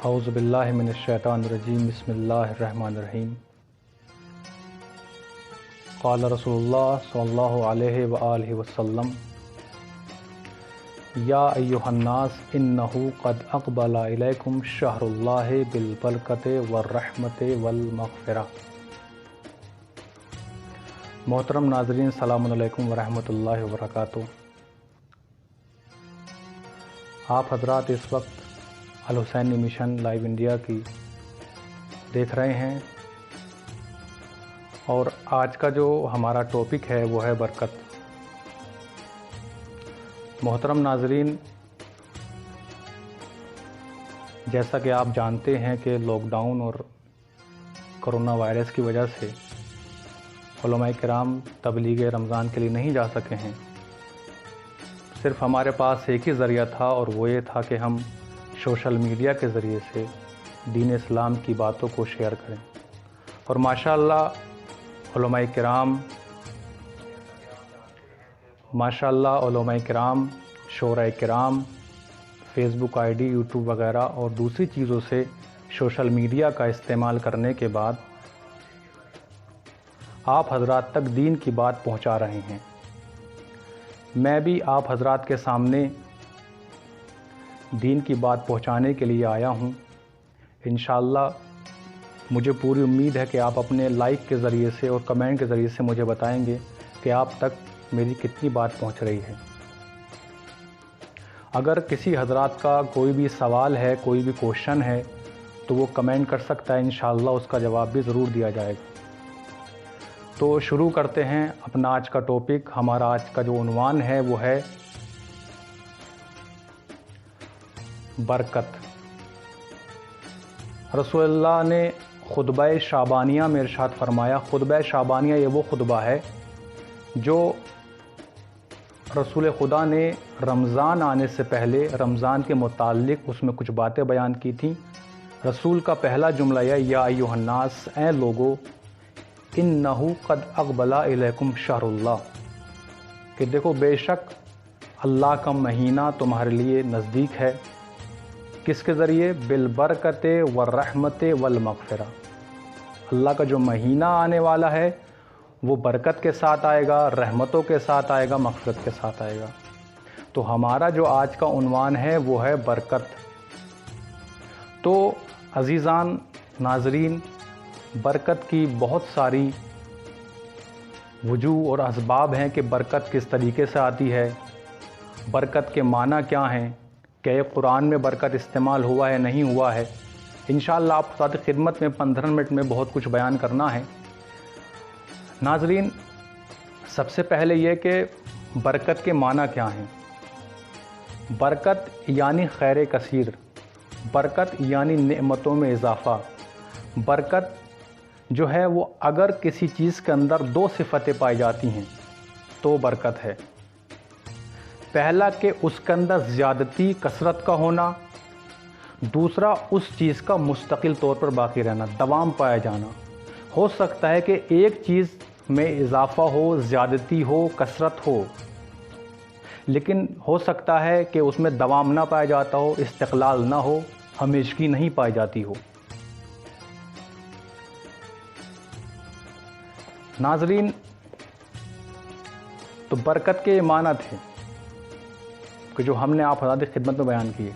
اعوذ باللہ من الشیطان الرجیم بسم اللہ الرحمن الرحیم قال رسول اللہ صلی اللہ علیہ وآلہ وسلم یا ایہا الناس انہو قد اقبل الیکم شہر اللہ بالبرکۃ والرحمۃ والمغفرہ۔ محترم ناظرین، السلام علیکم ورحمۃ اللہ وبرکاتہ۔ آپ حضرات اس وقت الحسینی مشن لائیو انڈیا کی دیکھ رہے ہیں، اور آج کا جو ہمارا ٹاپک ہے وہ ہے برکت۔ محترم ناظرین، جیسا کہ آپ جانتے ہیں کہ لاک ڈاؤن اور کرونا وائرس کی وجہ سے علماء کرام تبلیغ رمضان کے لیے نہیں جا سکے ہیں۔ صرف ہمارے پاس ایک ہی ذریعہ تھا، اور وہ یہ تھا کہ ہم سوشل میڈیا کے ذریعے سے دین اسلام کی باتوں کو شیئر کریں، اور ماشاءاللہ علماء کرام، شورائے کرام، Facebook I D, YouTube وغیرہ اور دوسری چیزوں سے سوشل میڈیا کا استعمال کرنے کے بعد آپ حضرات تک دین کی بات پہنچا رہے ہیں۔ میں بھی آپ حضرات کے سامنے دین کی بات پہنچانے کے لیے آیا ہوں۔ انشاءاللہ مجھے پوری امید ہے کہ آپ اپنے لائک کے ذریعے سے اور کمنٹ کے ذریعے سے مجھے بتائیں گے کہ آپ تک میری کتنی بات پہنچ رہی ہے۔ اگر کسی حضرات کا کوئی بھی سوال ہے، کوئی بھی کوشچن ہے، تو وہ کمنٹ کر سکتا ہے، انشاءاللہ اس کا جواب بھی ضرور دیا جائے گا۔ تو شروع کرتے ہیں اپنا آج کا ٹاپک۔ ہمارا آج کا جو عنوان ہے وہ ہے برکت۔ رسول اللہ نے خطبہ شعبانیہ میں ارشاد فرمایا۔ خطبہ شعبانیہ یہ وہ خطبہ ہے جو رسول خدا نے رمضان آنے سے پہلے رمضان کے متعلق اس میں کچھ باتیں بیان کی تھیں۔ رسول کا پہلا جملہ یہ، یا ایھا الناس، اے لوگو، انہو قد اقبل الیکم شہر اللہ، کہ دیکھو بے شک اللہ کا مہینہ تمہارے لیے نزدیک ہے۔ کس کے ذریعے؟ بالبرکت والرحمت والمغفرہ۔ اللہ کا جو مہینہ آنے والا ہے وہ برکت کے ساتھ آئے گا، رحمتوں کے ساتھ آئے گا، مغفرت کے ساتھ آئے گا۔ تو ہمارا جو آج کا عنوان ہے وہ ہے برکت۔ تو عزیزان ناظرین، برکت کی بہت ساری وجوہ اور اسباب ہیں کہ برکت کس طریقے سے آتی ہے، برکت کے معنی کیا ہیں، کہ قرآن میں برکت استعمال ہوا ہے نہیں ہوا ہے۔ انشاءاللہ آپ ساتھ خدمت میں 15 منٹ میں بہت کچھ بیان کرنا ہے۔ ناظرین، سب سے پہلے یہ کہ برکت کے معنی کیا ہیں۔ برکت یعنی خیر کثیر، برکت یعنی نعمتوں میں اضافہ۔ برکت جو ہے وہ اگر کسی چیز کے اندر دو صفتیں پائی جاتی ہیں تو برکت ہے۔ پہلا کہ اس کے اندر زیادتی، کثرت کا ہونا، دوسرا اس چیز کا مستقل طور پر باقی رہنا، دوام پایا جانا۔ ہو سکتا ہے کہ ایک چیز میں اضافہ ہو، زیادتی ہو، کثرت ہو، لیکن ہو سکتا ہے کہ اس میں دوام نہ پایا جاتا ہو، استقلال نہ ہو، ہمیشگی نہیں پائی جاتی ہو۔ ناظرین، تو برکت کے معنی تھے کہ جو ہم نے آپ حضرات کی خدمت میں بیان کیے،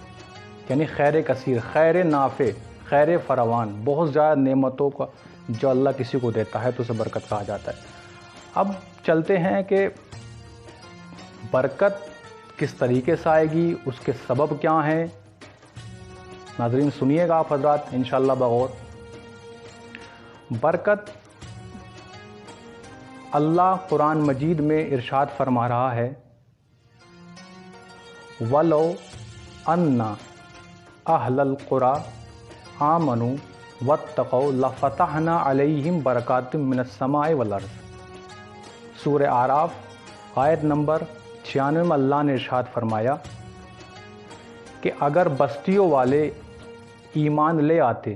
یعنی خیر کثیر، خیر نافع، خیر فراوان، بہت زیادہ نعمتوں کا جو اللہ کسی کو دیتا ہے تو اسے برکت کہا جاتا ہے۔ اب چلتے ہیں کہ برکت کس طریقے سے آئے گی، اس کے سبب کیا ہیں۔ ناظرین سنیے گا آپ حضرات انشاءاللہ بغور۔ برکت، اللہ قرآن مجید میں ارشاد فرما رہا ہے، وَلَوْ أَنَّ أَهْلَ الْقُرَىٰ آمَنُوا وَاتَّقَوْا لَفَتَحْنَا عَلَيْهِمْ بَرَكَاتٍ مِّنَ السَّمَاءِ وَالْأَرْضِ۔ سورہ اعراف آیت نمبر 96 میں اللہ نے ارشاد فرمایا کہ اگر بستیوں والے ایمان لے آتے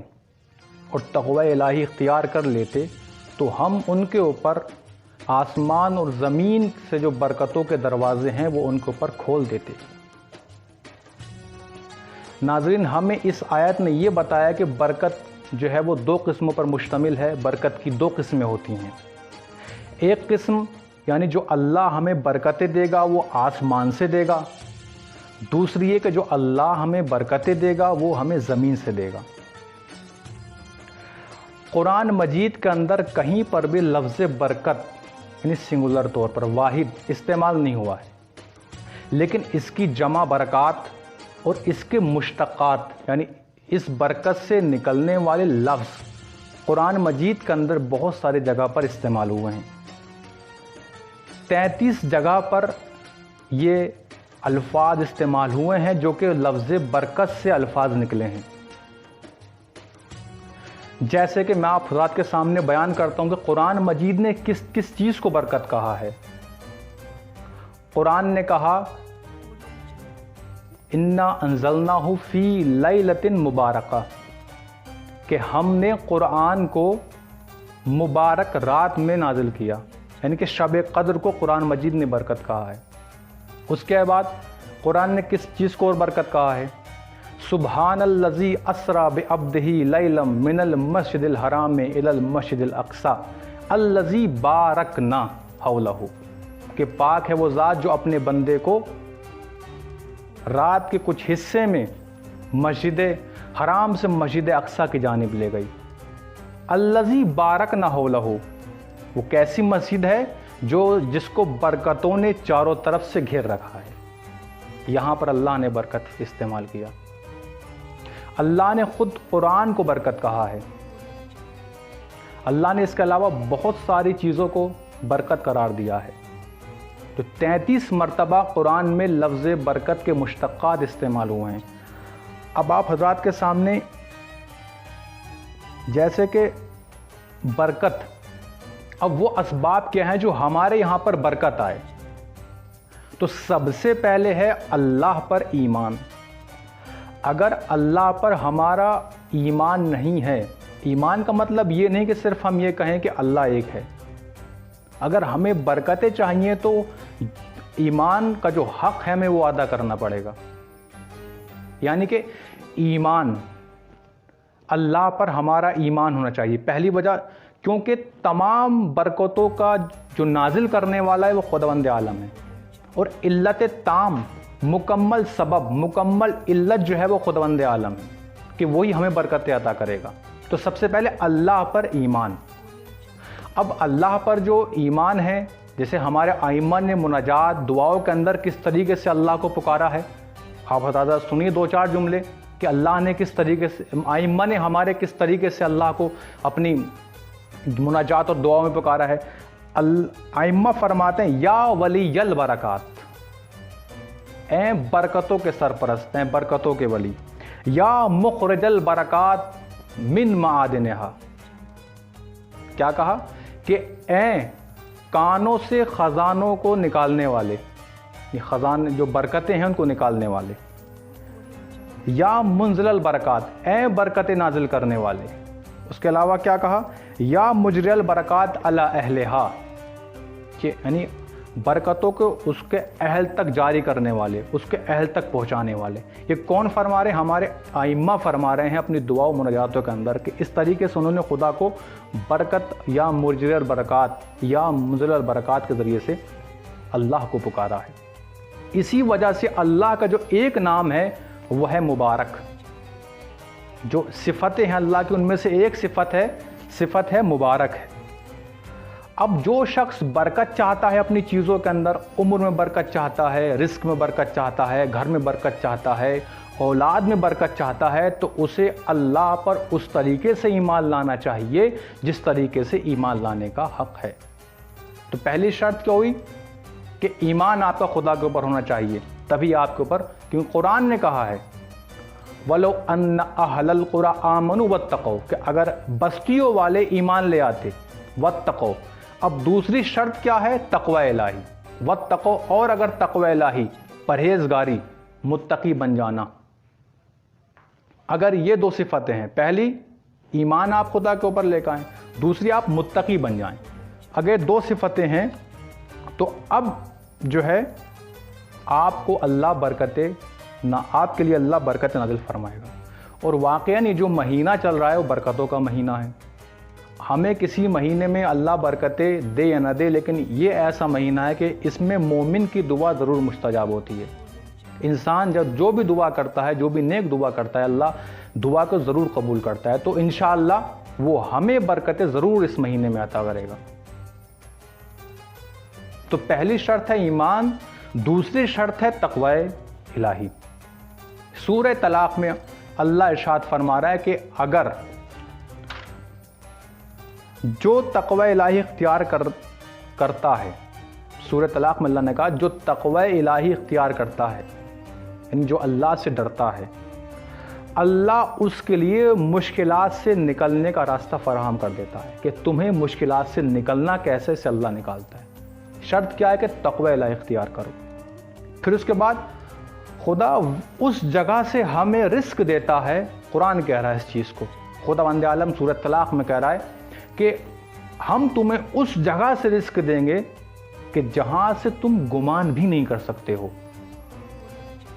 اور تقوی الہی اختیار کر لیتے تو ہم ان کے اوپر آسمان اور زمین سے جو برکتوں کے دروازے ہیں وہ ان کے اوپر کھول دیتے۔ ناظرین ہمیں اس آیت نے یہ بتایا کہ برکت جو ہے وہ دو قسموں پر مشتمل ہے، برکت کی دو قسمیں ہوتی ہیں۔ ایک قسم یعنی جو اللہ ہمیں برکتیں دے گا وہ آسمان سے دے گا، دوسری یہ کہ جو اللہ ہمیں برکتیں دے گا وہ ہمیں زمین سے دے گا۔ قرآن مجید کے اندر کہیں پر بھی لفظ برکت یعنی سنگولر طور پر واحد استعمال نہیں ہوا ہے، لیکن اس کی جمع برکات اور اس کے مشتقات یعنی اس برکت سے نکلنے والے لفظ قرآن مجید کے اندر بہت ساری جگہ پر استعمال ہوئے ہیں۔ 33 جگہ پر یہ الفاظ استعمال ہوئے ہیں جو کہ لفظ برکت سے الفاظ نکلے ہیں۔ جیسے کہ میں آپ حضرات کے سامنے بیان کرتا ہوں کہ قرآن مجید نے کس کس چیز کو برکت کہا ہے۔ قرآن نے کہا انا انزلناہ فی لیلۃ مبارکہ، کہ ہم نے قرآن کو مبارک رات میں نازل کیا، یعنی کہ شب قدر کو قرآن مجید نے برکت کہا ہے۔ اس کے بعد قرآن نے کس چیز کو اور برکت کہا ہے؟ سبحان الذی اسری بعبدہ لیلا من المسجد الحرام الی المسجد الاقصی الذی بارکنا حولہ، کہ پاک ہے وہ ذات جو اپنے بندے کو رات کے کچھ حصے میں مسجد حرام سے مسجد اقصی کی جانب لے گئی۔ الذی بارکنا حولہ، وہ کیسی مسجد ہے جس کو برکتوں نے چاروں طرف سے گھیر رکھا ہے۔ یہاں پر اللہ نے برکت استعمال کیا۔ اللہ نے خود قرآن کو برکت کہا ہے۔ اللہ نے اس کے علاوہ بہت ساری چیزوں کو برکت قرار دیا ہے۔ تو 33 مرتبہ قرآن میں لفظ برکت کے مشتقات استعمال ہوئے ہیں۔ اب آپ حضرات کے سامنے جیسے کہ برکت، اب وہ اسباب کیا ہیں جو ہمارے یہاں پر برکت آئے، تو سب سے پہلے ہے اللہ پر ایمان۔ اگر اللہ پر ہمارا ایمان نہیں ہے، ایمان کا مطلب یہ نہیں کہ صرف ہم یہ کہیں کہ اللہ ایک ہے، اگر ہمیں برکتیں چاہیے تو ایمان کا جو حق ہے ہمیں وہ ادا کرنا پڑے گا۔ یعنی کہ ایمان، اللہ پر ہمارا ایمان ہونا چاہیے۔ پہلی وجہ کیونکہ تمام برکتوں کا جو نازل کرنے والا ہے وہ خداوند عالم ہے، اور علت تام، مکمل سبب، مکمل علت جو ہے وہ خداوند عالم ہے کہ وہی ہمیں برکتیں عطا کرے گا۔ تو سب سے پہلے اللہ پر ایمان۔ اب اللہ پر جو ایمان ہے، جیسے ہمارے ائمہ نے مناجات دعاؤں کے اندر کس طریقے سے اللہ کو پکارا ہے، آپ حضرات سنیے دو چار جملے کہ اللہ نے کس طریقے سے، ائمہ نے ہمارے کس طریقے سے اللہ کو اپنی مناجات اور دعاؤں میں پکارا ہے۔ ائمہ فرماتے ہیں یا ولی البرکات، اے برکتوں کے سرپرست، اے برکتوں کے ولی، یا مخرج البرکات من معادنہا، کیا کہا کہ اے کانوں سے خزانوں کو نکالنے والے، یہ خزانے جو برکتیں ہیں ان کو نکالنے والے، یا منزل البرکات، اے برکتیں نازل کرنے والے۔ اس کے علاوہ کیا کہا؟ یا مجری البرکات علی اہلہا، کہ یعنی برکتوں کو اس کے اہل تک جاری کرنے والے، اس کے اہل تک پہنچانے والے۔ یہ کون فرما رہے ہیں؟ ہمارے ائمہ فرما رہے ہیں اپنی دعا و مناجاتوں کے اندر کہ اس طریقے سے انہوں نے خدا کو برکت یا مجری البرکات یا منزل البرکات کے ذریعے سے اللہ کو پکارا ہے۔ اسی وجہ سے اللہ کا جو ایک نام ہے وہ ہے مبارک۔ جو صفتیں ہیں اللہ کی ان میں سے ایک صفت ہے مبارک ہے۔ اب جو شخص برکت چاہتا ہے اپنی چیزوں کے اندر، عمر میں برکت چاہتا ہے، رزق میں برکت چاہتا ہے، گھر میں برکت چاہتا ہے، اولاد میں برکت چاہتا ہے، تو اسے اللہ پر اس طریقے سے ایمان لانا چاہیے جس طریقے سے ایمان لانے کا حق ہے۔ تو پہلی شرط کیا ہوئی کہ ایمان آپ کا خدا کے اوپر ہونا چاہیے، تبھی آپ کے اوپر، کیونکہ قرآن نے کہا ہے وَلَوْ أَنَّ أَهْلَ الْقُرَىٰ آمَنُوا وَاتَّقَوْا، کہ اگر بستیوں والے ایمان لے آتے، وَاتَّقَوْا۔ اب دوسری شرط کیا ہے؟ تقوی الہی، وَاتَّقَوْا، اور اگر تقوی الہی، پرہیزگاری، متقی بن جانا۔ اگر یہ دو صفتیں ہیں، پہلی ایمان آپ خدا کے اوپر لے کے آئیں، دوسری آپ متقی بن جائیں، اگر دو صفتیں ہیں تو اب جو ہے آپ کو اللہ برکتیں نہ آپ کے لیے اللہ برکت نازل فرمائے گا۔ اور واقعاً یہ جو مہینہ چل رہا ہے وہ برکتوں کا مہینہ ہے۔ ہمیں کسی مہینے میں اللہ برکتیں دے یا نہ دے، لیکن یہ ایسا مہینہ ہے کہ اس میں مومن کی دعا ضرور مستجاب ہوتی ہے۔ انسان جب جو بھی دعا کرتا ہے، جو بھی نیک دعا کرتا ہے، اللہ دعا کو ضرور قبول کرتا ہے۔ تو انشاءاللہ وہ ہمیں برکتیں ضرور اس مہینے میں عطا کرے گا۔ تو پہلی شرط ہے ایمان، دوسری شرط ہے تقوی الہی۔ سورہ طلاق میں اللہ ارشاد فرما رہا ہے کہ اگر جو تقوی الہی اختیار کرتا ہے، سورہ طلاق میں اللہ نے کہا جو تقوی الہی اختیار کرتا ہے، یعنی جو اللہ سے ڈرتا ہے، اللہ اس کے لیے مشکلات سے نکلنے کا راستہ فراہم کر دیتا ہے۔ کہ تمہیں مشکلات سے نکلنا کیسے سے اللہ نکالتا ہے۔ شرط کیا ہے کہ تقوی الہی اختیار کرو۔ پھر اس کے بعد خدا اس جگہ سے ہمیں رزق دیتا ہے۔ قرآن کہہ رہا ہے اس چیز کو، خداوند عالم سورہ طلاق میں کہہ رہا ہے کہ ہم تمہیں اس جگہ سے رزق دیں گے کہ جہاں سے تم گمان بھی نہیں کر سکتے ہو۔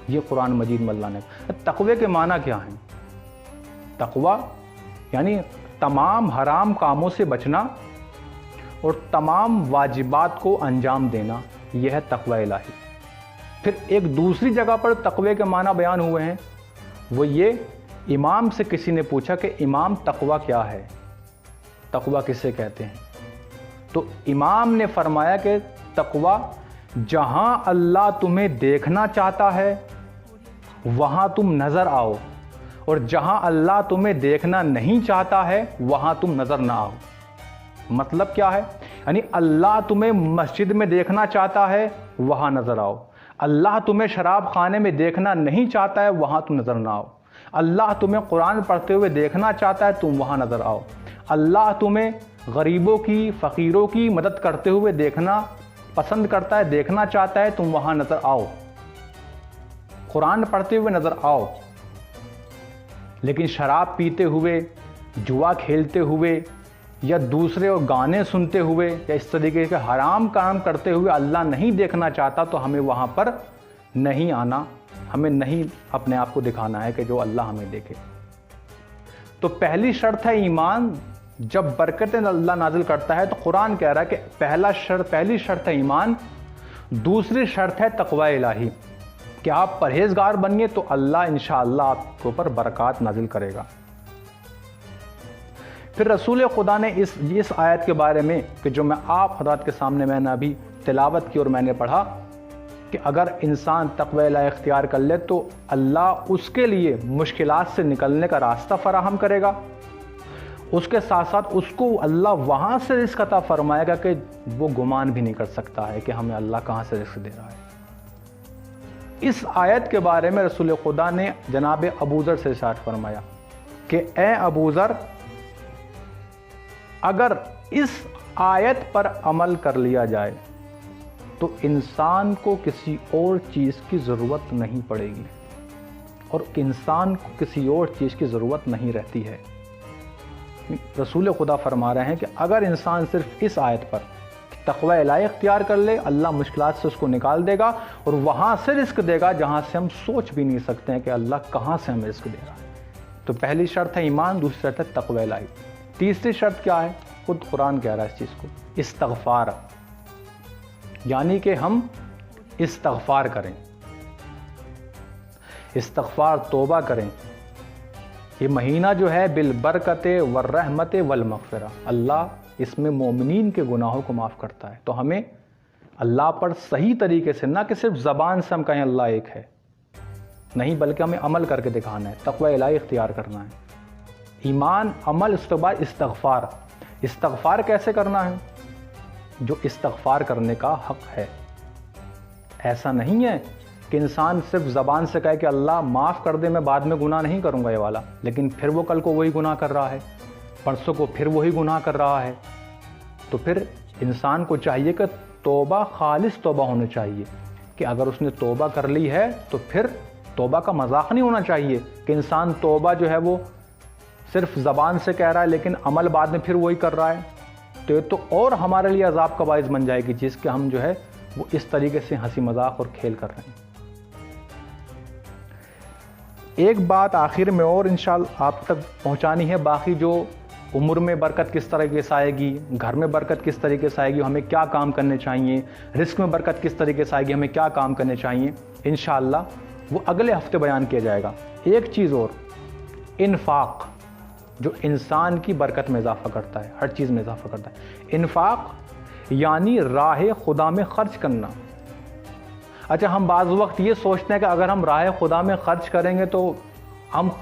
یہ قرآن مجید میں اللہ نے تقوی کے معنی کیا ہیں؟ تقوی یعنی تمام حرام کاموں سے بچنا اور تمام واجبات کو انجام دینا، یہ ہے تقوی الہی۔ پھر ایک دوسری جگہ پر تقوی کے معنی بیان ہوئے ہیں، وہ یہ امام سے کسی نے پوچھا کہ امام تقوی کیا ہے، تقوی کسے کہتے ہیں؟ تو امام نے فرمایا کہ تقوی جہاں اللہ تمہیں دیکھنا چاہتا ہے وہاں تم نظر آؤ، اور جہاں اللہ تمہیں دیکھنا نہیں چاہتا ہے وہاں تم نظر نہ آؤ۔ مطلب کیا ہے؟ یعنی اللہ تمہیں مسجد میں دیکھنا چاہتا ہے وہاں نظر آؤ، اللہ تمہیں شراب خانے میں دیکھنا نہیں چاہتا ہے وہاں تم نظر نہ آؤ، اللہ تمہیں قرآن پڑھتے ہوئے دیکھنا چاہتا ہے تم وہاں نظر آؤ، اللہ تمہیں غریبوں کی فقیروں کی مدد کرتے ہوئے دیکھنا پسند کرتا ہے، دیکھنا چاہتا ہے تم وہاں نظر آؤ، قرآن پڑھتے ہوئے نظر آؤ۔ لیکن شراب پیتے ہوئے، جوا کھیلتے ہوئے، یا دوسرے اور گانے سنتے ہوئے، یا اس طریقے کے حرام کام کرتے ہوئے اللہ نہیں دیکھنا چاہتا تو ہمیں وہاں پر نہیں آنا، ہمیں نہیں اپنے آپ کو دکھانا ہے کہ جو اللہ ہمیں دیکھے۔ تو پہلی شرط ہے ایمان۔ جب برکتیں اللہ نازل کرتا ہے تو قرآن کہہ رہا ہے کہ پہلی شرط ہے ایمان، دوسری شرط ہے تقوی الہی، کہ آپ پرہیزگار بنیے تو اللہ انشاءاللہ آپ کے اوپر برکات نازل کرے گا۔ پھر رسول خدا نے اس آیت کے بارے میں کہ جو میں آپ حضرات کے سامنے میں نے ابھی تلاوت کی اور میں نے پڑھا کہ اگر انسان تقوی الہی اختیار کر لے تو اللہ اس کے لیے مشکلات سے نکلنے کا راستہ فراہم کرے گا، اس کے ساتھ ساتھ اس کو اللہ وہاں سے رزق عطا فرمائے گا کہ وہ گمان بھی نہیں کر سکتا ہے کہ ہمیں اللہ کہاں سے رزق دے رہا ہے۔ اس آیت کے بارے میں رسول خدا نے جناب ابوذر سے ارشاد فرمایا کہ اے ابوذر، اگر اس آیت پر عمل کر لیا جائے تو انسان کو کسی اور چیز کی ضرورت نہیں پڑے گی، اور انسان کو کسی اور چیز کی ضرورت نہیں رہتی ہے۔ رسول خدا فرما رہے ہیں کہ اگر انسان صرف اس آیت پر تقوی الہی اختیار کر لے، اللہ مشکلات سے اس کو نکال دے گا اور وہاں سے رزق دے گا جہاں سے ہم سوچ بھی نہیں سکتے ہیں کہ اللہ کہاں سے ہمیں رزق دے رہا ہے۔ تو پہلی شرط ہے ایمان، دوسری شرط ہے تقوی الہی۔ تیسری شرط کیا ہے؟ خود قرآن کہہ رہا ہے اس چیز کو، استغفار، یعنی کہ ہم استغفار کریں، استغفار توبہ کریں۔ یہ مہینہ جو ہے بالبرکت والرحمت والمغفرہ، اللہ اس میں مومنین کے گناہوں کو معاف کرتا ہے۔ تو ہمیں اللہ پر صحیح طریقے سے، نہ کہ صرف زبان سے ہم کہیں اللہ ایک ہے، نہیں بلکہ ہمیں عمل کر کے دکھانا ہے، تقوی الہی اختیار کرنا ہے۔ ایمان، عمل، اس کے بعد استغفار۔ استغفار کیسے کرنا ہے؟ جو استغفار کرنے کا حق ہے۔ ایسا نہیں ہے کہ انسان صرف زبان سے کہے کہ اللہ معاف کر دے، میں بعد میں گناہ نہیں کروں گا یہ والا، لیکن پھر وہ کل کو وہی گناہ کر رہا ہے، پرسوں کو پھر وہی گناہ کر رہا ہے۔ تو پھر انسان کو چاہیے کہ توبہ، خالص توبہ ہونی چاہیے، کہ اگر اس نے توبہ کر لی ہے تو پھر توبہ کا مذاق نہیں ہونا چاہیے کہ انسان توبہ جو ہے وہ صرف زبان سے کہہ رہا ہے لیکن عمل بعد میں پھر وہی کر رہا ہے، تو یہ تو اور ہمارے لیے عذاب کا باعث بن جائے گی، جس کے ہم جو ہے وہ اس طریقے سے ہنسی مذاق اور کھیل کر رہے ہیں۔ ایک بات آخر میں اور انشاءاللہ آپ تک پہنچانی ہے، باقی جو عمر میں برکت کس طریقے سے آئے گی، گھر میں برکت کس طریقے سے آئے گی، ہمیں کیا کام کرنے چاہیے، رزق میں برکت کس طریقے سے آئے گی، ہمیں کیا کام کرنے چاہیے، انشاءاللہ وہ اگلے ہفتے بیان کیا جائے گا۔ ایک چیز اور، انفاق جو انسان کی برکت میں اضافہ کرتا ہے، ہر چیز میں اضافہ کرتا ہے۔ انفاق یعنی راہ خدا میں خرچ کرنا۔ اچھا، ہم بعض وقت یہ سوچتے ہیں کہ اگر ہم راہ خدا میں خرچ کریں گے تو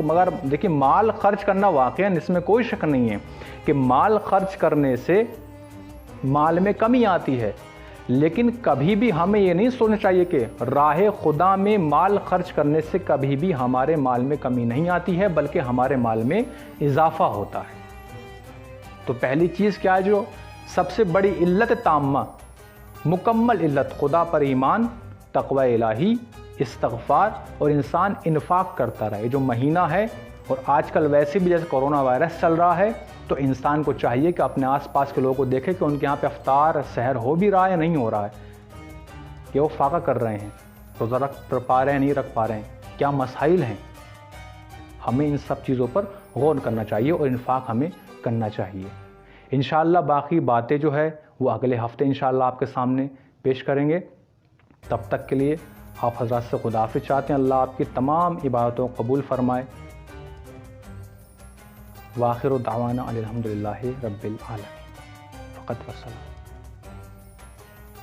مگر دیکھیں، مال خرچ کرنا واقعاً اس میں کوئی شک نہیں ہے کہ مال خرچ کرنے سے مال میں کمی آتی ہے، لیکن کبھی بھی ہمیں یہ نہیں سوچنا چاہیے کہ راہ خدا میں مال خرچ کرنے سے کبھی بھی ہمارے مال میں کمی نہیں آتی ہے، بلکہ ہمارے مال میں اضافہ ہوتا ہے۔ تو پہلی چیز کیا ہے، جو سب سے بڑی علت تامہ، مکمل علت، خدا پر ایمان، تقوی الہی، استغفار، اور انسان انفاق کرتا رہے۔ جو مہینہ ہے، اور آج کل ویسے بھی جیسے کرونا وائرس چل رہا ہے، تو انسان کو چاہیے کہ اپنے آس پاس کے لوگوں کو دیکھے کہ ان کے یہاں پہ افطار سحر ہو بھی رہا ہے یا نہیں ہو رہا ہے، کہ وہ فاقہ کر رہے ہیں، روزہ رکھ پا رہے ہیں نہیں رکھ پا رہے ہیں، کیا مسائل ہیں۔ ہمیں ان سب چیزوں پر غور کرنا چاہیے اور انفاق ہمیں کرنا چاہیے۔ انشاءاللہ باقی باتیں جو ہے وہ اگلے ہفتے انشاءاللہ آپ کے سامنے پیش کریں گے۔ تب تک کے لیے آپ حضرات سے خداحافظ چاہتے ہیں، اللہ آپ کی تمام عبادتوں کو قبول فرمائے۔ وآخر دعوانا الحمدللہ رب العالمین، فقط وسلام۔